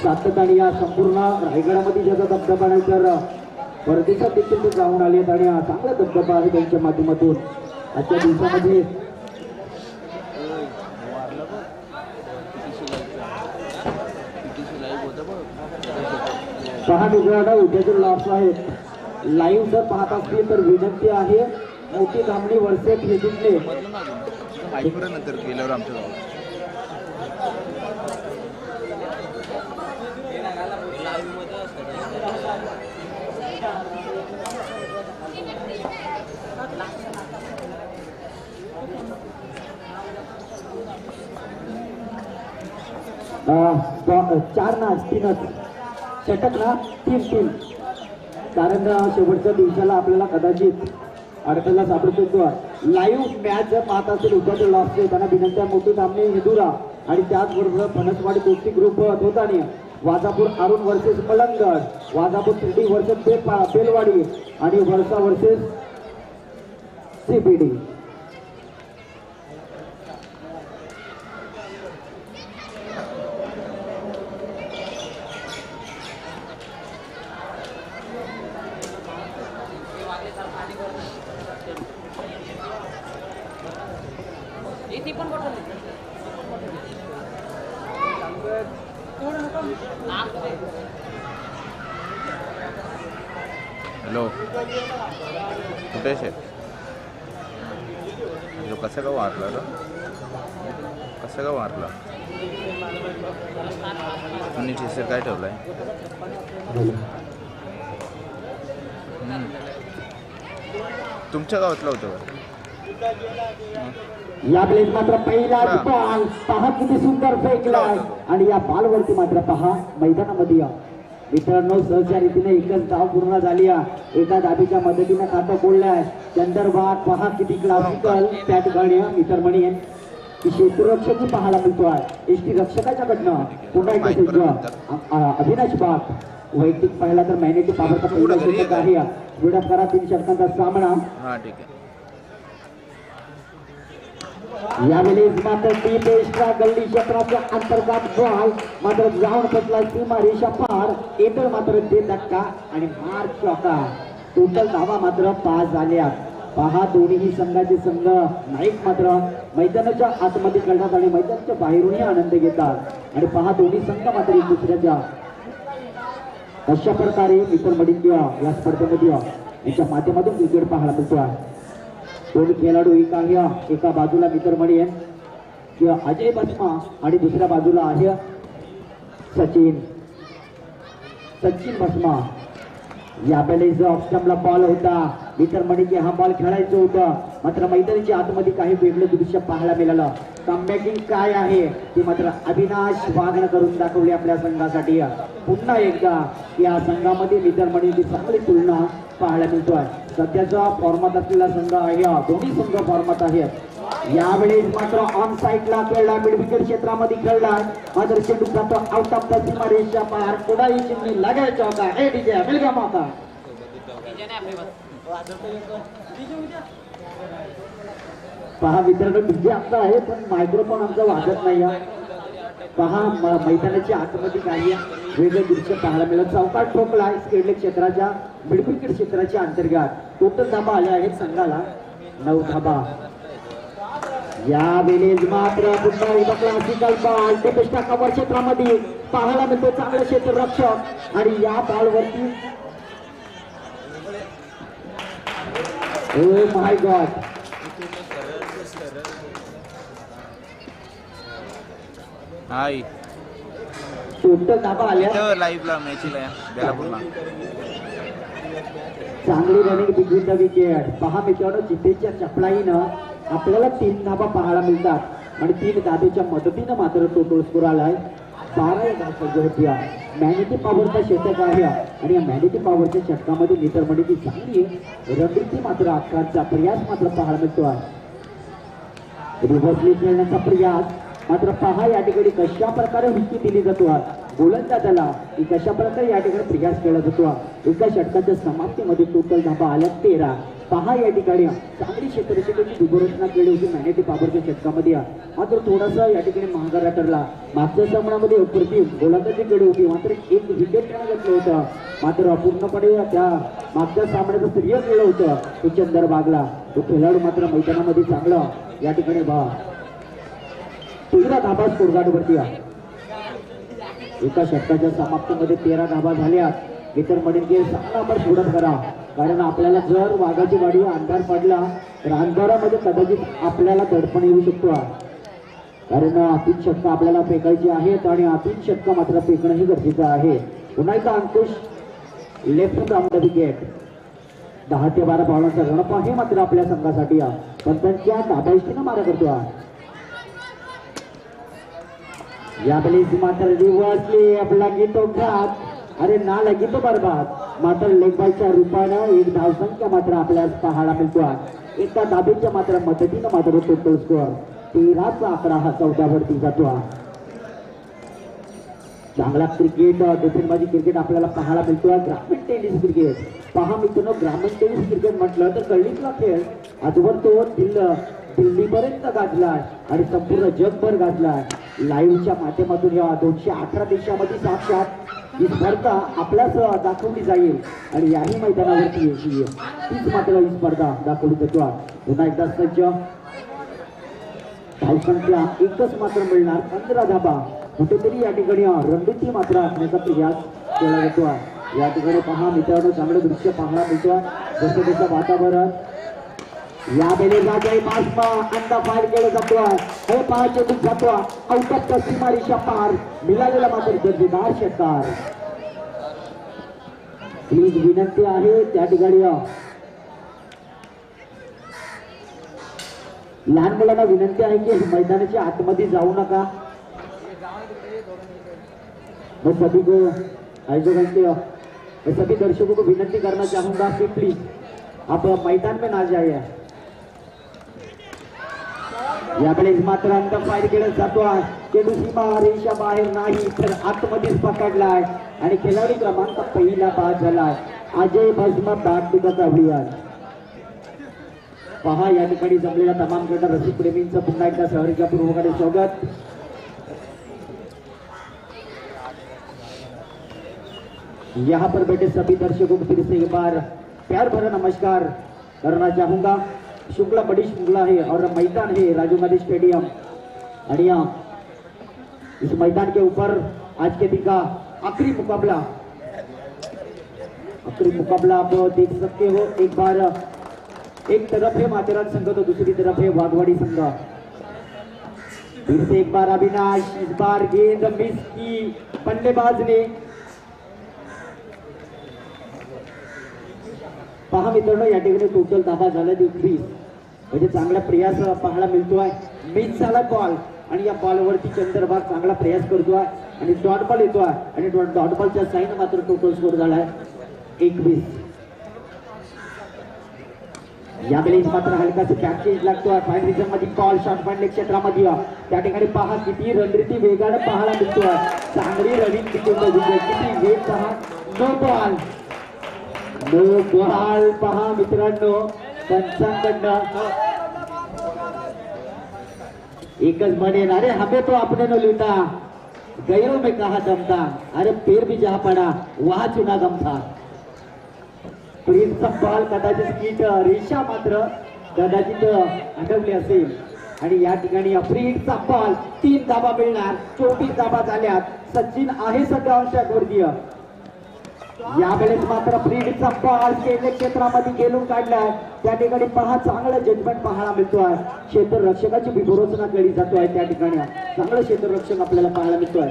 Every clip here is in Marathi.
सातत्याने या संपूर्ण रायगडामध्ये ज्याचा दबदबा नाही तर परदेशात देखील ते जाऊन आले आणि हा चांगला दबदबा आहे त्यांच्या माध्यमातून आजच्या दिवसामध्ये पहा मित्रांनो उद्याचे लॉस आहेत लाईव्ह जर पाहत असतील तर विनंती आहे मोठी धामणी वर्षे खेळले नंतर गेल्यावर आमच्या गावात चार ना तीनच षटक ना तीन कारण शेवटच्या दिवसाला आपल्याला कदाचित अडथळा सापडतो लाईव्ह मॅच जर पाहत असेल उद्याचे लॉस त्यांना विनंती मोठी सामने हिंदुरा आणि त्याचबरोबर फणसवाडी दोस्ती group Dhotane Wajapur Arun versus Malangad Wajapur Shirdi versus Belwadi आणि वर्षा वर्सेस सीपीडी हॅलो कुठे आहे कसं का वारला रे कसं का वारला तुम्ही टीचर काय ठेवलाय तुमच्या गावातला होतं या प्लेस मात्र पहिला बॉल पहा किती सुंदर फेकलाय आणि या बॉलवरती मात्र पहा मैदानामध्ये या मित्रांनो सहजच्या रीतीने एकच धाव पूर्ण झाली एका धाबीच्या मदतीने खातं बोललाय चंदरबाग पहा किती क्लासिकल त्या ठिकाणी मित्रमणी की क्षेत्ररक्षक पाहायला मिळतोय एसटी रक्षकाच्याकडनं पुन्हा एकदा अविनाश बाग वैयक्तिक पाहिला तर मॅनेजी पावरचा पहिला षटक आहे स्पीडअप करा 3 षटकांचा सामना यावेळेस मात्र टीम एक्स्ट्रा गल्ली क्षेत्राच्या अंतर्गत बॉल मात्र जाऊन पटला सीमा रेषा पार इतर मात्र ते धक्का आणि मार चौका टोटल धावा मात्र 5 झाल्या पहा दोन्ही संघाचे संघ नाईक मात्र मैदानाच्या आतमध्ये खेळतात आणि मैदानाच्या बाहेरूनही आनंद घेतात आणि पहा दोन्ही संघ मात्र एक दुसऱ्याच्या अशा प्रकारे मित्र मडिंग या स्पर्धेमध्ये यांच्या माध्यमातून क्रिकेट पाहायला मिळतो दोन खेळाडू एका बाजूला मित्रमणी किंवा अजय बसमा आणि दुसऱ्या बाजूला आहे सचिन बसमा यावेळेस जो ऑफस्टंपला बॉल होता मित्रमणी की हा बॉल खेळायचं होतं मात्र मैदानाच्या आतमध्ये काही वेगळं दृश्य पाहायला मिळालं कमबॅकिंग काय आहे ते मात्र अविनाश वाघनं करून दाखवले आपल्या संघासाठी पुन्हा एकदा या संघामध्ये मित्रमणीची चांगली तुलना पाहायला मिळतोय सध्याचा फॉर्मात असलेला संघ आहे दोन्ही संघ फॉर्मात आहेत यावेळेस मात्र ऑन साईडला खेळला मिड विकेट क्षेत्रामध्ये खेळला मात्र चेंडू जातो आउट ऑफ द सीमा रेषा पार कोणाही चिमणी लागायचा होता हे डीजे मिलगा मौका पहा मित्रांनो डीजे आमचा आहे पण मायक्रोफोन आमचा वाजत नाही पहा मैदानाच्या आतमध्ये काही वेगळं दृश्य पाहायला मिळत चौकात ठोकला स्केडले क्षेत्राच्या मिड विकेट क्षेत्राच्या अंतर्गत टोटल धाबा आल्या आहेत संघाला 9 धाबा यावेळेस मात्र पुन्हा एकदा क्लासिकल बॉल ते पेस्टा कव्हर क्षेत्रामध्ये पाहायला मिळतो चांगलं क्षेत्ररक्षक आणि या बॉलवरती oh my God high total धाबा आल्या लाईव्हला मॅचला बेलापूरला चांगली रनिंग बिटवीन द विकेट पहा मित्रांनो जितेच्या चपलाईनं आपल्याला 3 धाबा पाहायला मिळतात आणि 3 धाबेच्या मदतीनं मात्र टोटल स्कोर आलाय 12 धावा होती मॅनिटी पॉवरचा षटक आहे आणि या मॅनिटी पॉवरच्या षटकामध्ये मित्रमंडळी चांगली रणनीती मात्र आकाराचा प्रयास मात्र पाहायला मिळतो रिव्हर्सली खेळण्याचा प्रयास मात्र पहा या ठिकाणी कशा प्रकारे हुक्की दिली जातो गोलंदाजाला की कशा प्रकारे या ठिकाणी प्रयास केला जातो एका षटकाच्या समाप्तीमध्ये टोटल धाबा आल्या 13 पहा या ठिकाणी चांगली क्षेत्ररक्षकाची दुर्घटना केली होती मॅनेटी पाबरच्या षटकामध्ये, मात्र थोडासा या ठिकाणी महागारा ठरला. मागच्या सामन्यामध्ये अप्रतिम गोलंदाजी केली होती, मात्र एक विकेट त्याने घेतलं होतं. मात्र पूर्णपणे त्या मागच्या सामन्याचं श्रेय केलं होतं तो चंदरबागला. तो खेळाडू मात्र मैदानामध्ये चांगला या ठिकाणी 13 धाबा स्कोरगार्डवरती एका षटकाच्या समाप्तीमध्ये 13 धाबा झाल्या. मित्र म्हणेल की चांगला आपण सोडत करा, कारण आपल्याला जर वाघाची गाडी अंधार पडला तर अंधारामध्ये कदाचित आपल्याला दडपण येऊ शकतो, कारण 3 षटकं आपल्याला फेकायची आहेत आणि 3 षटकं मात्र फेकणंही गरजेचं आहे. पुन्हा एकदा अंकुश लेफ्ट ऑन द विकेट. 10 ते 12 बॉलांचा रणप आहे मात्र आपल्या संघासाठी, पण त्यांच्या दाबाईशीनं मारा करतो. या बलीस मात्र रिव्हर्सली आपला गीतो घात, अरे ना लगी तो बरबाद. मात्र लेगबाईच्या रूपानं एक धावसंख्या मात्र आपल्याला पाहायला मिळतो. एका दाबेच्या मात्र मदतीनं मात्र टोटल स्कोअर 13चा आकडा हा 14 वरती जातो. चांगला क्रिकेट दोफेनबाजी क्रिकेट आपल्याला पाहायला मिळतो. ग्रामीण टेनिस क्रिकेट पहा मित्रांनो, ग्रामीण टेनिस क्रिकेट म्हटलं तर कळलीतला खेळ आजवर तो दिल्लीपर्यंत गाजलाय आणि संपूर्ण जगभर गाजलाय. लाईव्हच्या माध्यमातून या 218 देशामध्ये साक्षात ही स्पर्धा आपल्याच दाखवली जाईल आणि याही मैदानावरती तीच मात्र ही स्पर्धा दाखवली जातो. पुन्हा एकदा सज्ज धावसंख्या एकच मात्र मिळणार 15 धाबा. कुठेतरी या ठिकाणी रणनीती मात्र असण्याचा प्रयास केला जातो. या ठिकाणी पहा मित्रांनो, चांगलं दृश्य पाहायला मिळतं. जसं जसं वातावरण या बेलेला जय मासमा अंडा फायर केलं जातो. हे पहा चेंडू जातो आउट ऑफ द सीमारेषा पार, मिळालेला मात्र दर्जेदार षटकार. प्लीज विनंती आहे त्या ठिकाणी लहान मुलांना विनंती आहे की मैदानाच्या आतमध्ये जाऊ नका. मैं सभी को आयोजकों से मैं सभी दर्शकों को विनंती करना चाहूंगा कि प्लीज आप मैदान में ना जाइए. याकडे मात्र अंतर फायर केलं जातो. चेंडू सीमा रेषा बाहेर नाही तर आतमध्येच पकडलाय आणि खेळाडू क्रमांक पहिला बाद झालाय अजय भस्म बॅक टू द पॅव्हिलियन. पहा या ठिकाणी जमलेल्या तमाम गट रसिक प्रेमींचं पुन्हा एकदा सहर्या पूर्वकाने स्वागत. यहाँ पर बैठे सभी दर्शकों को फिर से एक बार प्यार भरा नमस्कार करना चाहूंगा. शुक्ला बड़ी श्रृंखला है और मैदान है राजीव गांधी स्टेडियम और इस मैदान के ऊपर आज के दिन का आखिरी मुकाबला आप देख सकते हो. एक बार एक तरफ है माथेरान संघ तो दूसरी तरफ है वाघवाड़ी संघ. फिर से एक बार अविनाश, इस बार गेंद मिस की बल्लेबाज ने. पहा मित्रांनो, या ठिकाणी टोटल धाबा झाला 20, म्हणजे चांगला प्रयास पाहायला मिळतोय. मिस झाला बॉल आणि या बॉलवरती चंद्रबाग चांगला प्रयास करतोय आणि डॉट बॉल येतोय आणि डॉट बॉलच्या साईन मात्र टोटल स्कोर झालाय 21. यावेळेस मात्र हलकासे कॅच चेंज लागतोय. फाईन रिझन मध्ये बॉल शॉर्ट पॉइंट क्षेत्रामध्ये त्या ठिकाणी पहा किती रणनीती वेगाने पाहायला मिळतोय. चांगली रनिंग किती वेग पहा. नो बॉल पहा मित्रांनो, पंचांकडनं एकच म्हणेन, अरे हमें तो अपने न लूटा गयो में कहा दमता, अरे पेर भी जहा पडा वहा चुना गमथा. प्रिन्सचा बॉल कदाचित कीट रेषा मात्र कदाचित अडवली असेल आणि या ठिकाणी अफ्रीडचा बॉल 3 धाबा मिळणार. 24 धाबा झाल्यात. सचिन आहे सध्या ऑनस्ट्राईकवरती. यावेळेस मात्र फ्रीडचा बॉल क्षेत्रामध्ये गेलून काढलाय. त्या ठिकाणी पहा चांगला जजमेंट पाहायला मिळतोय. क्षेत्ररक्षकाची विभोरचना केली जातोय. त्या ठिकाणी चांगलं क्षेत्ररक्षक आपल्याला पाहायला मिळतोय.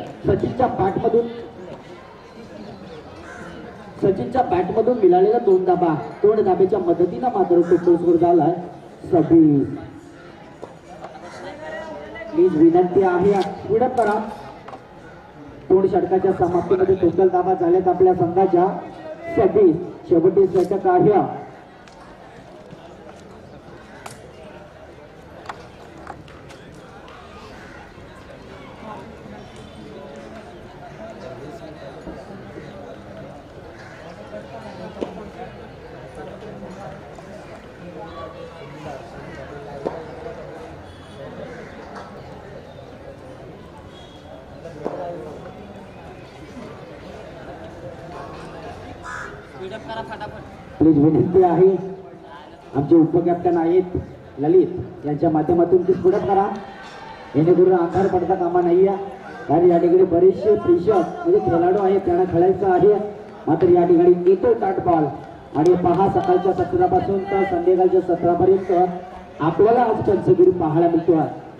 सचिनच्या बॅटमधून मिळालेला 2 धाबा, 2 धाब्याच्या मदतीनं मात्र टोटल स्कोर झालाय 26. प्लीज विनंती आहे पुढे करा. 2 षटकाच्या समाप्तीमध्ये टोटल धाबा झाल्यात आपल्या संघाच्या 26. शेवटी षटक आहे प्लीज विनंती आहे आमचे उपकॅप्टन आहेत ललित यांच्या माध्यमातून ती पुढे करा जेणेकरून अंधार पडता कामा नाही आहे. कारण या ठिकाणी बरेचसे प्रेक्षक म्हणजे खेळाडू आहेत त्यांना खेळायचं आहे. मात्र या ठिकाणी येतो ताट बॉल आणि पहा सकाळच्या 17 तर संध्याकाळच्या 17 आपल्याला आज पंचगिरी पाहायला मिळतो.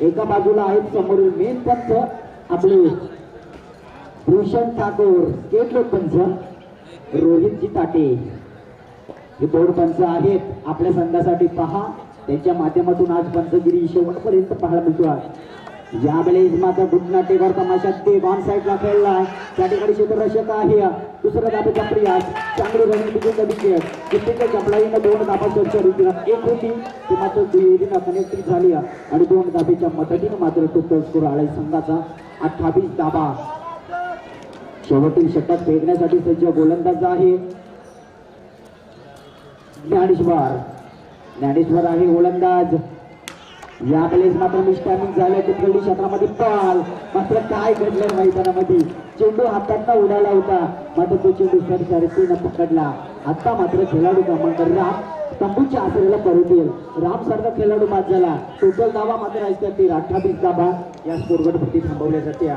एका बाजूला आहेत समोरील मेन पंच आपले भूषण ठाकूर स्टेट लोक पंच रोहितजी ताटे हे बोर्ड पंच आहेत आपल्या संघासाठी. पहा त्यांच्या माध्यमातून आज पंचगिरी शेवटपर्यंत पाहायला मिळतो. यावेळेस मात्र गुटनाटेवर तमाशा ते ऑन साईडला खेळलाय त्या ठिकाणी क्षेत्ररक्षक आहे. दुसरा धाब्याचा प्रयास चांगली रणनीतीचा विकेट कितीच्या चपलाईनं 2 धाबा स्वच्छ रीतीनं एक होती ती मात्र दुहेरीनं कनेक्टिंग झाली आणि 2 धाब्याच्या मदतीनं मात्र टोटल स्कोर आलाय संघाचा 28 धाबा. शेवटील षटक फेकण्यासाठी सज्ज गोलंदाज आहे ज्ञानेश्वर आहे गोलंदाज. यावेळेस मात्र मिस्टॅमिंग झालं कुठली क्षेत्रामध्ये बॉल मात्र काय घडलं मैदानामध्ये चेंडू हातात उडाला होता मात्र तो चेंडू सरकारतीनं पकडला. आता मात्र खेळाडू क्रमांक राम तंबूच्या आसरेला परत येईल. राम सारखा खेळाडू बाद झाला. टोटल धावा मात्र असतील 28 धावा या स्कोरगडवरती थांबवल्या जाते.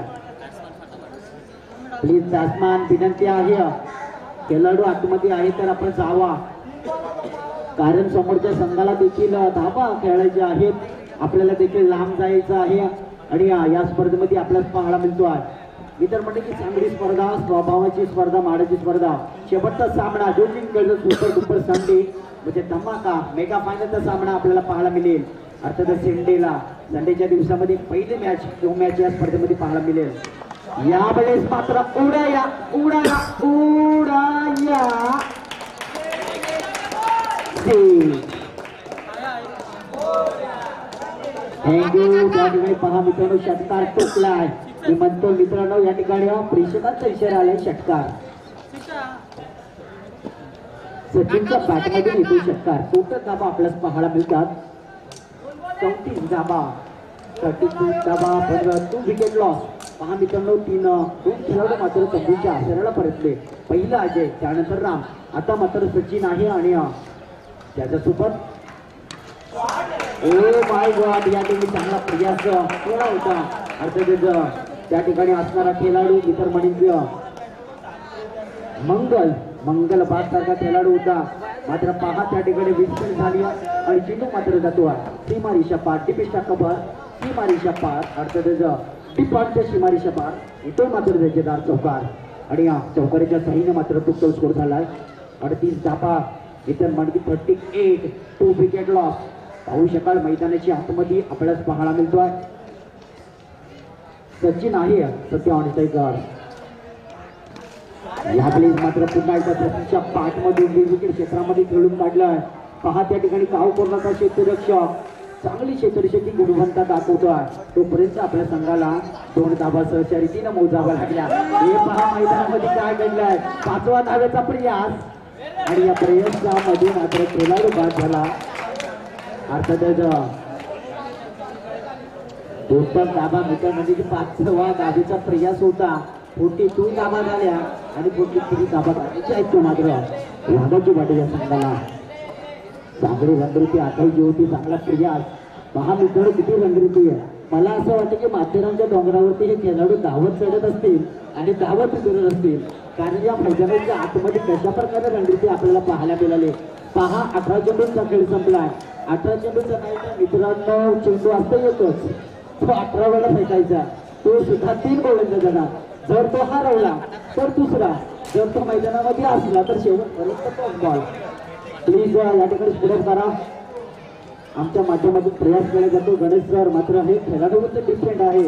प्लीज दासमान विनंती आहे खेळाडू आतमध्ये आहे तर आपण जावा कारण समोरच्या संघाला देखील धावा खेळायचे आहेत. आपल्याला देखील लांब जायचं आहे आणि या स्पर्धेमध्ये आपल्याला पाहायला मिळतो आहे. मी तर म्हणते की चांगली स्पर्धा स्वभावाची स्पर्धा माडाची स्पर्धा शेवटचा सामना जो जिंकल सुपर डुपर संडे म्हणजे धमाका मेगा फायनलचा सामना आपल्याला पाहायला मिळेल. अर्थातच संडेच्या दिवसामध्ये पहिली मॅच या स्पर्धेमध्ये पाहायला मिळेल. यावेळेस मात्र उडाया थँक्यू. त्या ठिकाणी पहा मित्रांनो षटकार टोकलाय. मी म्हणतो मित्रांनो या ठिकाणी प्रेक्षकांचा इशारा आलाय षटकार. सचिनच्या बॅटमध्ये येतो षटकार. टोटल धाबा आपल्याला पाहायला मिळतात 34 धाबा 32 धाबा पण 2 विकेट लॉस. पहा मित्रांनो 2 खेळाडू मात्र तंबूच्या आसऱ्याला परतले. पहिला अजय त्यानंतर राम आता मात्र सचिन आहे आणि त्याच्यासोबत ओ माय गॉड या ठिकाणी चांगला प्रयास केला होता. अर्थातच त्या ठिकाणी असणारा खेळाडू इतर म्हणील मंगल बाद सारखा खेळाडू होता मात्र पहा त्या ठिकाणी विस्फोट झाली आणि चेंडू मात्र जातो सीमा रेषा पार टिपिस्टा कबर सीमा रेषा पार अर्थातच टिपांच्या सीमा रेषा पार इथं मात्र दर्जेदार चौकार आणि या चौकारीच्या साईने मात्र टोटल स्कोर झालाय 38 धाबा इतर म्हणकी 38 2 विकेट लॉस. पाहू शकाल मैदानाची आतमध्ये आपल्याला पाहायला मिळतोय सचिन आहे सत्य ऑनस्टाईकर. यावेळी मात्र पुन्हा एकदा सचिनच्या पाठमधून विकेट क्षेत्रामध्ये खेळून काढलाय. पहा त्या ठिकाणी काव कोर्णाचा क्षेत्ररक्षक चांगली क्षेत्ररक्षकी गुणवत्ता दाखवतोय. तोपर्यंत आपल्या संघाला 2 धाबा सहच्या रीतीनं मोजाव्या लागल्या. हे पहा मैदानामध्ये काय घडलंय 5व्या धाव्याचा प्रयास आणि या प्रयासामध्ये मात्र खेळाडू बाद झाला. अर्थातच टोटल धाबा मित्र म्हणजे की 5व्या धाबेचा प्रयास होता. 42 धाबा झाल्या आणि 43 धाबा करायच्या आहेत. मात्र वादाची वाटे या संघाला चांगली रणनीती आखायची होती. चांगला प्रयास पहा मित्र किती रणनीती आहे. मला असं वाटतं की माथेरानच्या डोंगरावरती हे खेळाडू धावत चढत असतील आणि धावत उतरत असतील कारण या मैदानाच्या आतमध्ये कशा प्रकारे रणनीती आपल्याला पाहायला मिळाली. पहा 18 चेंडूंचा खेळ संपलाय. 18 चेंडूचा नाही तर मित्रांनो चेंडू असता येतोच तो 18 वेळा फेकायचा. तो सुद्धा 3 गोलंदाज जाणार. जर तो हरवला तर दुसरा जर तो मैदानामध्ये असला तर शेवटपर्यंत तो बॉल. प्लीज या ठिकाणी पुढे करा. आमच्या माध्यमातून प्रयास केला जातो. गणेश सर मात्र हे खेळाडूवरती डिपेंड आहे.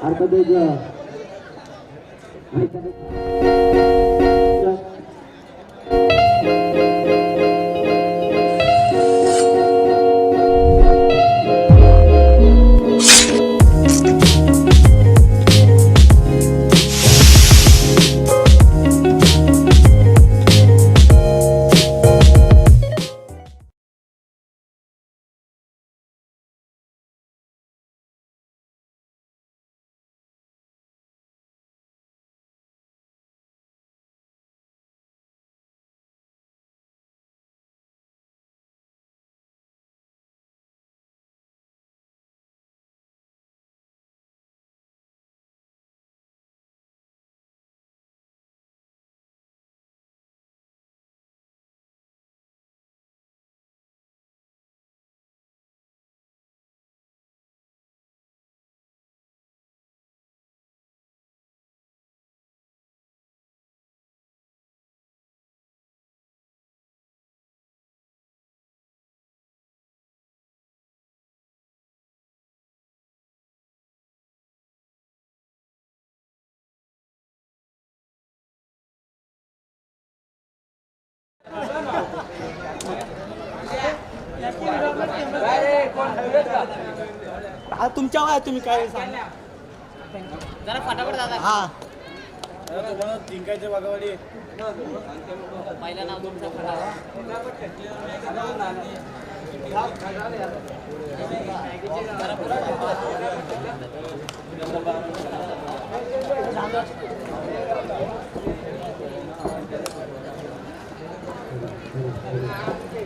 अर्थातच तुमच्या वया तुम्ही काय सांगा जरा फटाफट दादा हा जिंकायचे बागावाडी पहिलं नाव तुमचं फटाफट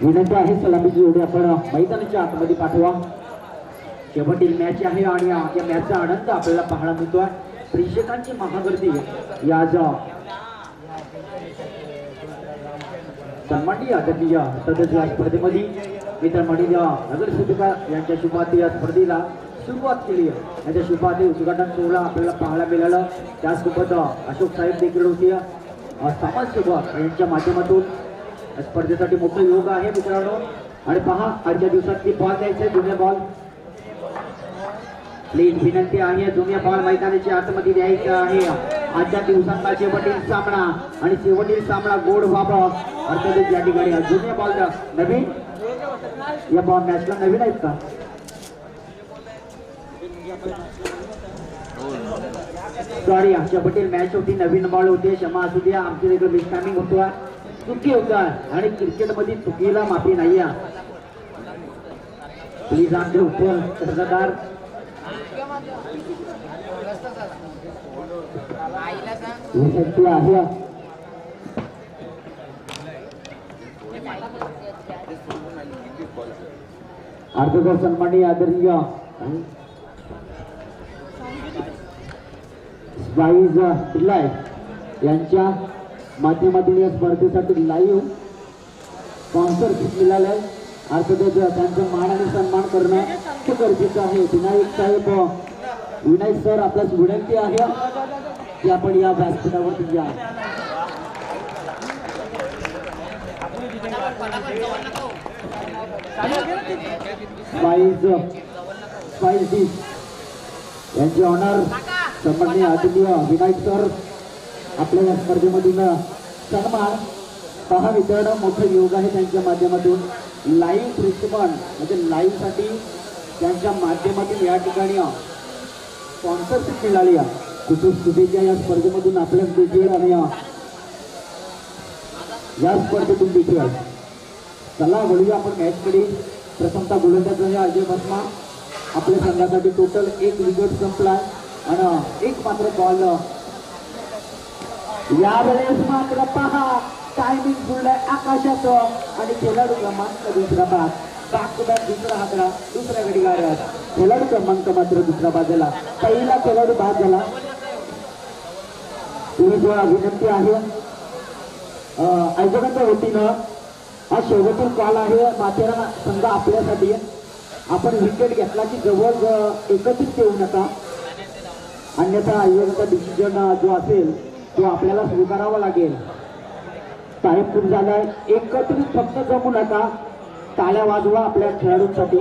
विनंती आहे सलामीची जोडी आपण मैदानाच्या आतमध्ये पाठवा. शेवटील मॅच आहे आणि या मॅचचा आनंद आपल्याला पाहायला मिळतोय. प्रेक्षकांची महागर्दी या सन्माननीय आदरणीय सदस्य या स्पर्धेमध्ये मित्रमंडळी नगरसेविका यांच्या शुभार्थी या स्पर्धेला सुरुवात केली आहे. याच्या शुभार्थी उद्घाटन सोहळा आपल्याला पाहायला मिळाला. त्यासोबत अशोक साहेब देखील होते. समाजसेवक यांच्या माध्यमातून स्पर्धेसाठी मोठं योग आहे मित्रांनो. आणि पहा आजच्या दिवसात ती बॉल द्यायचे जुन्या बॉल प्लीज विनंती आहे जुन्या बॉल मैदानाच्या आतमध्ये द्यायचा आहे. आजच्या दिवसांचा शेवटील सामना आणि शेवटील सामना गोड व्हावा अर्थातच या ठिकाणी जुन्या बॉल नवीन या बॉल मॅचला नवीन आहेत का सॉरी शेवटील मॅच होती नवीन बॉल होते क्षमा असू द्या आमच्या इकडे मिस टायमिंग होतो चुकी होता आणि क्रिकेटमध्ये चुकीला माफी नाही प्लीज आमचे उपर सरदार आहे अर्धकर सन्माननीय आदरणीय वाईज पिल्लाय यांच्या माध्यमातून या स्पर्धेसाठी लाईव्ह स्पॉन्सरशिप मिळालंय. अर्थातच त्यांचं मान आणि सन्मान करणं खूप गरजेचं आहे. विनायक सर आपल्यास विनंती आहे की आपण या व्यासपीठावरती या. यांचे ऑनर सन्माननीय आदरणीय विनायक सर आपल्या या स्पर्धेमधून सन्मान पहा मित्रांनो मोठं योग आहे त्यांच्या माध्यमातून लाईव्ह प्रक्षेपण म्हणजे लाईव्ह साठी त्यांच्या माध्यमातून या ठिकाणी स्पॉन्सरशिप मिळाली खूप शुभेच्छा या स्पर्धेमधून आपल्या देखील आणि या स्पर्धेतून देखील. चला वळूया आपण मॅचकडे. प्रथमतः गोलंदाज अजय भस्मा आपल्या संघासाठी टोटल 1 विकेट संपला आणि एक मात्र बॉल यावेळेस मात्र पहा टायमिंग जुळलाय आकाशात आणि खेळाडू क्रमांक दुसरा भाग बॅक टू बॅक दुसरा हातला दुसऱ्या घडिकाळात खेळाडू क्रमांक मात्र दुसरा बाजूला पहिला खेळाडू बाद झाला. विनंती आहे आयोजकांच्या वतीनं हा शेवटचा कॉल आहे. माथेरान संघ आपल्यासाठी आपण विकेट घेतला की जवळ एकत्रित येऊ नका अन्यथा आयोजकांचा डिसिजन जो असेल तो आपल्याला स्वीकारावा लागेल. टाइम खूप झालाय एकत्रित फक्त जमू नका टाळ्या वाजवा आपल्या खेळाडूंसाठी.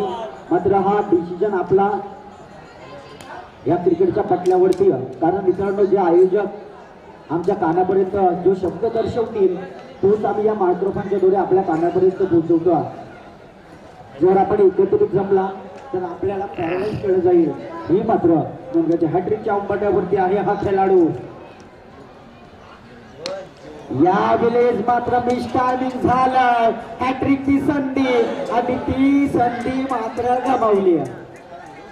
मात्र हा डिसिजन आपला या क्रिकेटच्या पटल्यावरती कारण मित्रांनो जे आयोजक आमच्या कानापर्यंत जो शब्द दर्शवतील तोच आम्ही या मायक्रोफोनच्या द्वारे आपल्या कानापर्यंत पोहोचवतो. जर आपण एकत्रित जमला तर आपल्याला पॅरालाइज केलं जाईल. ही मात्र मुंबईच्या हॅट्रिकच्या उंबरठ्यावरती आहे हा खेळाडू. यावेळेस मात्र मिस टायमिंग झालं. हॅट्रिकची संधी आणि ती संधी मात्र गमावली.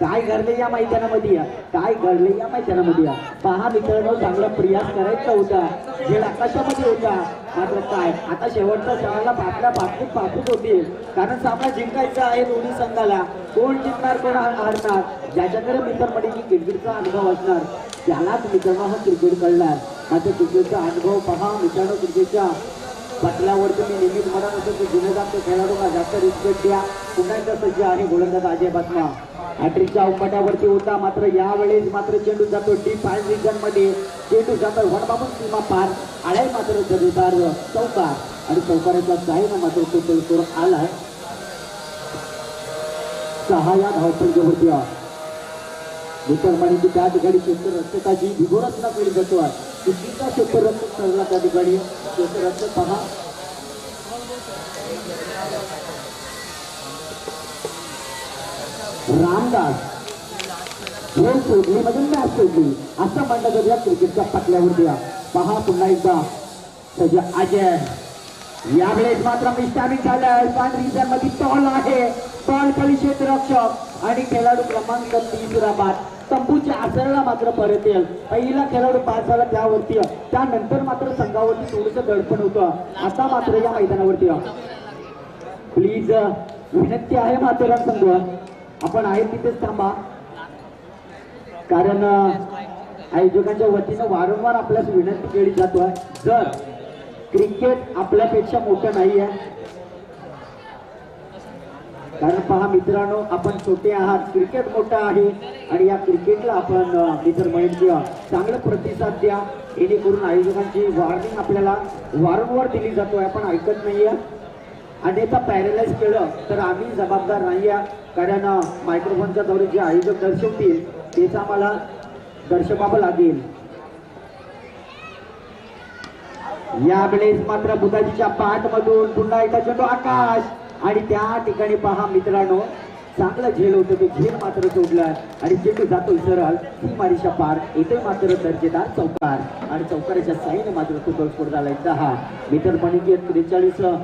काय घडले या मैदानामध्ये काय घडले या मैदानामध्ये पहा मित्रांनो चांगला प्रयास करायचा होता खेळ आकाशामध्ये होता मात्र काय आता शेवटच्या क्षणाला बाटल्या बाटलीत पाठवत होती कारण सामना जिंकायचा आहे दोन्ही संघाला. कोण जिंकणार कोण हारणार ज्याच्याकडे मित्रमंडळी क्रिकेटचा अनुभव असणार त्यालाच मित्रांनो हा क्रिकेट कळणार. मात्र क्रिकेटचा अनुभव पहा मित्रांनो क्रिकेटच्या पटल्यावरती मी नेहमीच म्हणत असतो की जुनेदार खेळाडूंना जास्त रिस्पेक्ट द्या. पुन्हा एकदा सज्ज आहे गोलंदाज अजय भस्मा हॅट्रिकच्या उंबरठ्यावरती होता मात्र यावेळेस मात्र चेंडू जातो डीप फाईन रिजन मध्ये. चेंडू जातो वनबाबून सीमा पार आळाई मात्र जरीदार चौकार आणि चौकाराचा साईनं मात्र टोटल स्कोर आलाय 6 या धावपळीवरती. मित्रमंडळीची त्या ठिकाणी क्षेत्ररक्षकाची विघोरचना केली जातो. चुकीचा क्षेत्ररक्षक ठरला त्या ठिकाणी क्षेत्ररक्षक पहा रामदास खेळ सोडली म्हणजे मॅच सोडली असं म्हणलं जातं या क्रिकेटच्या पटल्यावरती. पहा पुन्हा एकदा सध्या अजय यावेळेस मात्र मिस्टामिक झालं. पांढरी मध्ये टॉल आहे. टॉल खाली क्षेत्ररक्षक आणि खेळाडू क्रमांक 30 बाद तंबूच्या आसरला मात्र परत येईल. पहिला खेळाडू पास झाला त्यावरती. त्यानंतर मात्र संघावरती थोडंसं दडपण होतं. आता मात्र या मैदानावरती प्लीज विनंती आहे माथेरान संघ आपण आहे तिथेच थांबा, कारण आयोजकांच्या वतीनं वारंवार आपल्यास विनंती केली जातोय. जर क्रिकेट आपल्यापेक्षा मोठं नाही आहे, कारण पहा मित्रांनो आपण छोटे आहात, क्रिकेट मोठं आहे आणि या क्रिकेटला आपण मित्र म्हणून चांगला प्रतिसाद द्या. जेणेकरून आयोजकांची वॉर्निंग आपल्याला वारंवार दिली जातोय, आपण ऐकत नाहीये. अन्यथा पॅरलाइज केलं तर आम्ही जबाबदार नाही आहे, कारण मायक्रोफोनच्या द्वारे जे आयोजक दर्शवतील तेच आम्हाला दर्शवावं लागेल. यावेळेस मात्र बुधाजीच्या पाठमधून पुन्हा एकदा चेंडू आकाश आणि त्या ठिकाणी पहा मित्रांनो चांगलं झेल होतं, तो झेल मात्र सोडलाय आणि चेंडू जातो सरळ सीमारेषा पार. येथे मात्र दर्जेदार चौकार आणि चौकाराच्या साईने मात्र तो गोलस्फोट झालाय 10. मीटर पणी 43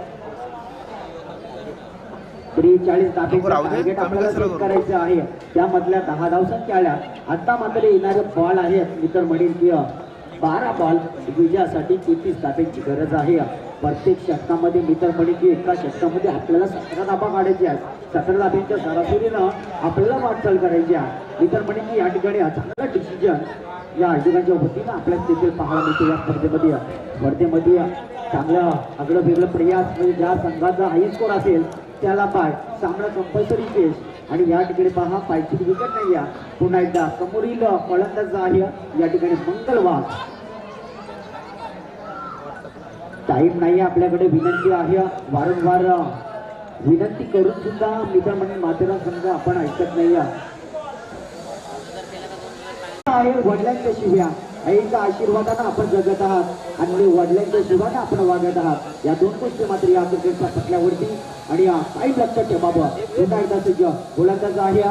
टार्गेट आपल्याला सेट करायचं आहे. त्यामधल्या 10 धावसंख्या आल्या. आता मात्र येणारे बॉल आहेत मित्र म्हणेल की 12 बॉल विजयासाठी 33 धाब्यांची गरज आहे. प्रत्येक षटकामध्ये मित्र म्हणेल की एका षटकामध्ये आपल्याला 17 धाबा काढायचे आहेत. 17 धाब्यांच्या सरासरीनं आपल्याला वाटचाल करायची आहे. मित्र म्हणेल की या ठिकाणी चांगला डिसिजन या आयोजकांच्या वतीनं आपल्याला देखील पाहायला मिळतो. या स्पर्धेमध्ये चांगलं आगळं वेगळं प्रयास म्हणजे ज्या संघाचा हाय स्कोर असेल त्याला पाय सामना कंपल्सरी पेश. आणि या ठिकाणी पहा पायची विकेट नाही आहे. पुन्हा एकदा समोरील फलंदाज आहे या ठिकाणी मंगलवार. टाईम नाही आपल्याकडे, विनंती आहे वारंवार विनंती करून सुद्धा मित्र म्हणून माथेरान संघ आपण ऐकत नाही आहे. वडिलांच्या शिव्या आईच्या आशीर्वादानं आपण जगत आहात आणि वडिलांच्या शिवाने आपण वागत आहात. या दोन गोष्टी मात्र या क्रिकेटच्या पटल्यावरती आणि काही लक्षात ठेवावं. पुन्हा एकदा सज्ज गोलंदाज आहे.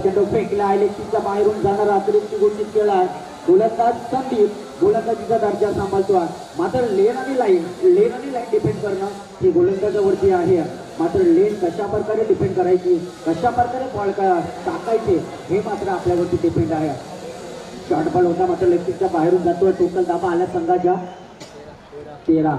चेंडू फेकला आहे, लेगच्या बाहेरून जाणारा अतिरिक्त घोषित केला आहे. गोलंदाज संदीप गोलंदाजीचा दर्जा सांभाळतोय. मात्र लेन आणि लाईन डिपेंड करणं ही गोलंदाजावरती आहे. मात्र लेन कशा प्रकारे डिपेंड करायची, कशा प्रकारे बॉल टाकायचे हे मात्र आपल्यावरती डिपेंड आहे. शॉर्ट बॉल होता मात्र लेगच्या बाहेरून जातोय. टोटल धाबा आल्या संघाच्या 13.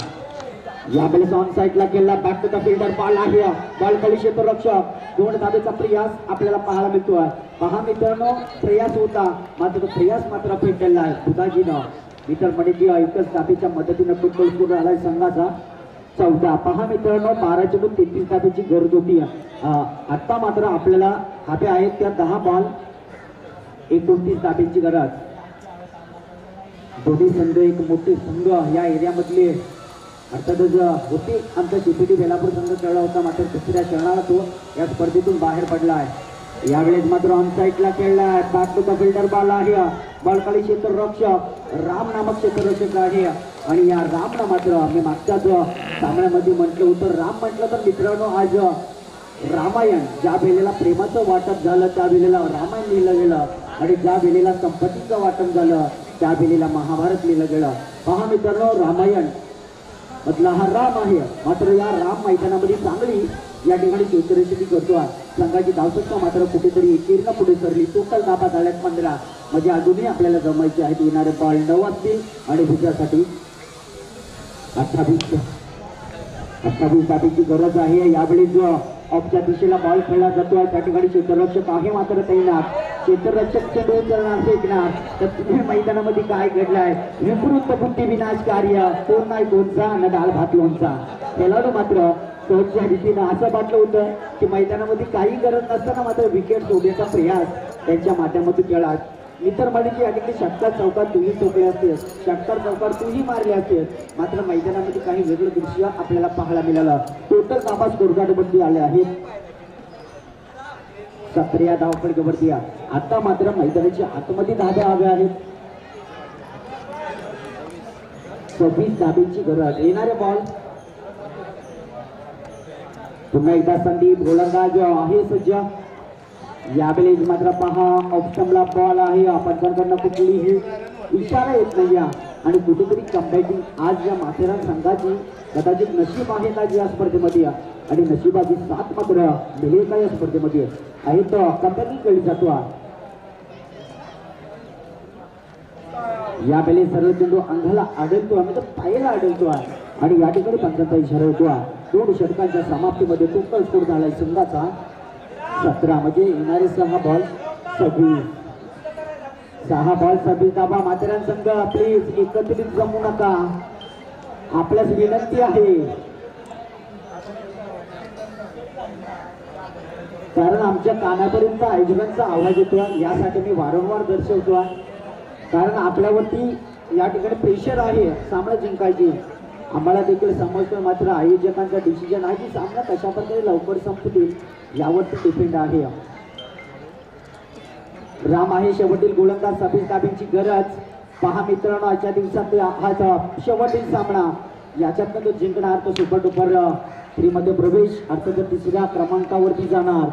यावेळेस ऑन साईडला केला back to the fielder ball आहे. बॉल खाली क्षेत्ररक्षक 2 धाब्याचा प्रयास आपल्याला पाहायला मिळतोय. पहा मित्रांनो प्रयास होता मात्र तो प्रयास मात्र फेकलेला आहे बुधाजीनं. मित्र म्हणे की एकच धाब्याच्या मदतीनं टोटल स्कोर आलाय संघाचा 14. पहा मित्रांनो 12 चेंडू 33 धाब्याची गरज होती. आता मात्र आपल्याला धाबे आहेत त्या 10 बॉल 29 धाब्यांची गरज. दोन्ही संघ एक मोठे संघ या एरियामधले अर्थातच होते. आमचा चिपीटी बेलापूर संघ खेळला होता मात्र दुसऱ्या क्षणाला तो या स्पर्धेतून बाहेर पडला आहे. यावेळेस मात्र ऑन साईडला खेळलाय. Back to the fielder ball आहे. बॉल खाली क्षेत्ररक्षक राम नामक क्षेत्ररक्षक आहे आणि या रामनं मात्र मी मागच्याच सामन्यामध्ये म्हटलं होतं, राम म्हटलं तर मित्रांनो आज रामायण ज्या वेळेला प्रेमाचं वाटप झालं त्या वेळेला रामायण लिहिलं गेलं आणि ज्या वेळेला संपत्तीचं वाटप झालं त्या वेळेला महाभारत लिहिलं गेलं. पहा मित्रांनो रामायण मधला हा राम आहे. मात्र या राम मैदानामध्ये चांगली या ठिकाणी क्षेत्ररक्षण करतोय. संघाची धावसंख्या मात्र कुठेतरी एकीनं पुढे सरली. टोटल धाबा झाल्यात 15. म्हणजे अजूनही आपल्याला जमायचे आहेत. येणारे बॉल 9 असतील आणि विजयासाठी 28 धाब्यांची गरज आहे. यावेळी जो ऑफच्या दिशेला बॉल खेळला जातोय त्या ठिकाणी क्षेत्ररक्षक आहे मात्र तैनात. क्षेत्ररक्षक चेंडू उचलणार फेकणार तर तुम्ही मैदानामध्ये काय घडलाय विकृत बुद्धी विनाशकार्य कोण नाही कोणचा न डाळ भात लोणचा. खेळाडू मात्र सहजच्या रीतीनं असं वाटलं होतं की मैदानामध्ये काही गरज नसताना मात्र विकेट सोडण्याचा प्रयास त्यांच्या माध्यमातून केला. मित्र म्हणजे या ठिकाणी षटकार चौकार तूही ठोकले असते, षटकार चौकार तूही मारले असते. मात्र मैदानामध्ये काही वेगळं दृश्य आपल्याला पाहायला मिळालं. टोटल धाबा स्कोरकार्डवरती आले आहेत 17 धावपडीवरती. आता मात्र मैदानाच्या आतमध्ये धाबे हवे आहेत. 26 धाब्यांची गरज. येणारे बॉल पुन्हा एकदा संदीप गोलंदाज आहे सज्ज. यावेळेस मात्र पहा ऑप्शनला बॉल आहे. पंचांकडनं कुठलीही इशारा येत नाही आणि कुठेतरी कम्बॅटिंग आज या माथेरान संघाची कदाचित नशीब आहे का या स्पर्धेमध्ये आणि नशिबाची साथ मात्र मिळेल का या स्पर्धेमध्ये आहे तो कम्बॅटिंग केली जातो. यावेळेस सरळ चेंडू अंगाला आढळतो म्हणजे पायाला आढळतो आणि या ठिकाणी पंचांचा इशारा होतो. 2 षटकांच्या समाप्तीमध्ये टोटल स्कोर झालाय संघाचा 17 म्हणजे येणारे 6 बॉल 26. 6 बॉल 26 धावा. माथेरान संघ प्लीज एकत्रित जमू नका, आपल्यास विनंती आहे. कारण आमच्या कानापर्यंत आयोजकांचा आवाज येतो यासाठी मी वारंवार दर्शवतो. कारण आपल्यावरती या ठिकाणी प्रेशर आहे सामना जिंकायची. आम्हाला देखील समजतो मात्र आयोजकांचा डिसिजन आहे की सामना कशा प्रकारे लवकर संपतील यावरती डिपेंड आहे. राम आहे शेवटील गोलंदाज. सफीस काबींची गरज. पहा मित्रांनो, आजच्या दिवसात हा शेवटील सामना याच्यातनं तो जिंकणार, तो सुपर डुपर 3 मध्ये प्रवेश अर्थात 3ऱ्या क्रमांकावरती जाणार.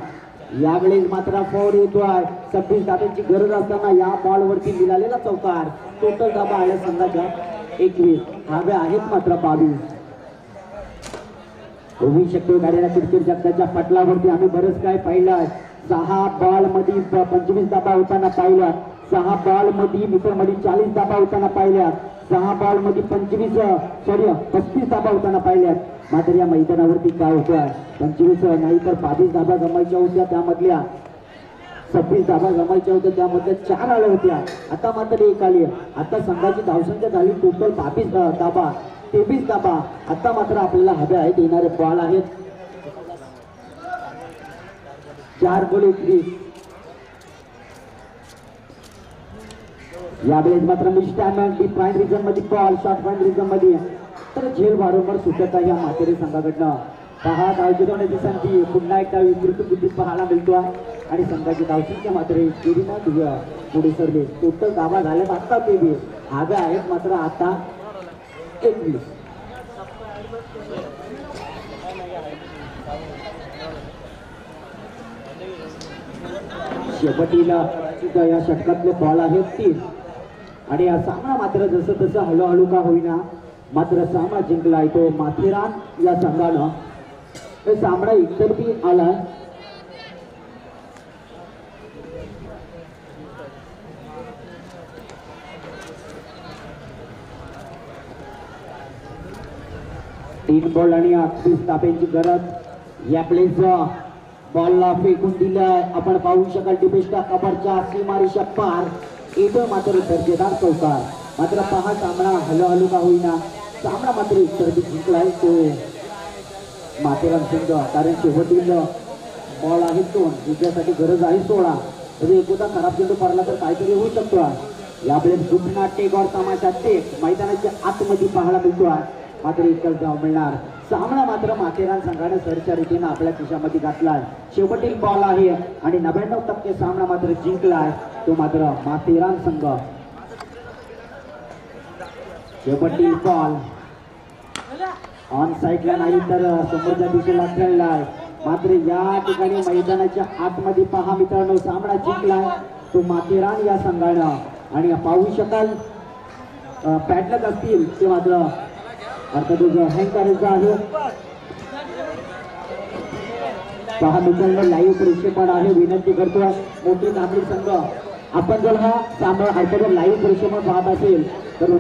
यावेळेस मात्र फौर येतोय. 26 धाब्यांची गरज असताना या बॉलवरती मिळालेला चौकार. टोटल धाबा आल्या संघाच्या 21. धाब्या आहेत मात्र 22. होऊ शकतो गाड्यांना क्रिकेट जगताच्या पटलावरती आम्ही बरंच काय पाहिलं. 6 बॉल मध्ये 25 धाबा होताना पाहिल्या. 6 बॉल मध्ये मित्रमध्ये 40 धाबा होताना पाहिल्या. 6 बॉल मध्ये 35 धाबा होताना पाहिल्यात. मात्र या मैदानावरती काय होतं 25 नाही तर 22 धाबा जमायच्या होत्या, त्यामधल्या 26 धाबा जमायच्या होत्या, त्यामधल्या 4 आल्या होत्या. आता मात्र 1 आली. आता संघाची धावसंख्या झाली टोटल 22 धाबा 23 धाबा. आता मात्र आपल्याला हवे आहेत येणारे बॉल आहेत 4 बॉल 21. यावेळेस मात्र मिस्टॅमेंट डी पॉइंट रिजन मध्ये बॉल शॉर्ट पॉइंट रिजन मध्ये तर झेल वारंवार सुटत आहे या माथेरी संघाकडनं. पहा धावची संधी पुन्हा एकदा विकृत बुद्धीत पाहायला मिळतो आणि संघाची धावसंख्या मात्र पुढे सरले. टोटल धावा झाल्यात आता 23. हव्या आहेत मात्र आता 21. शेवटीला या षटकातले बॉल आहेत 3 आणि हा सामना मात्र जसं तसं हळूहळू का होईना मात्र सामना जिंकलाय तो माथेरान या संघानं. हे सामना एकतर्फी आला. तीन बॉल आणि 38 धाब्यांची गरज. या प्लेस बॉलला फेकून दिलं आपण पाहू शकाल डिपेस्टा कबरच्या सीमारेषा पार. इथं मात्र दर्जेदार चौकार. मात्र पहा सामना हळूहळू का होईना सामना मात्र एकतर्फी जिंकलाय तो माथेरान संघ. कारण शेवटील बॉल आहे 2 जिंकण्यासाठी गरज आहे 16. तरी एखादा खराब चेंडू पडला तर काहीतरी होऊ शकतो. यावेळेस गुटना टेक और तमाशा टेक मैदानाच्या आतमध्ये पाहायला मिळतो. मात्र एकच धाव मिळणार. सामना मात्र माथेरान संघाने सरच्या रीतीने आपल्या खिशामध्ये घातलाय. शेवटील बॉल आहे आणि 99% सामना मात्र जिंकलाय तो मात्र माथेरान संघ. शेवटील बॉल ऑन साईडला नाही तर समोरच्या दिशेला खेळलाय. मात्र या ठिकाणी मैदानाच्या आतमध्ये पहा मित्रांनो सामना जिंकलाय तो माथेरान या संघानं. आणि पाहू शकाल पॅडलक असतील ते मात्र अर्थातच हँग करायचं आहे. पहा मित्रांनो लाईव्ह प्रक्षेपण आहे. विनंती करतो मोठी नागरिक संघ आपण जर हा सामना अर्थात लाईव्ह प्रक्षेपण पाहत असेल तर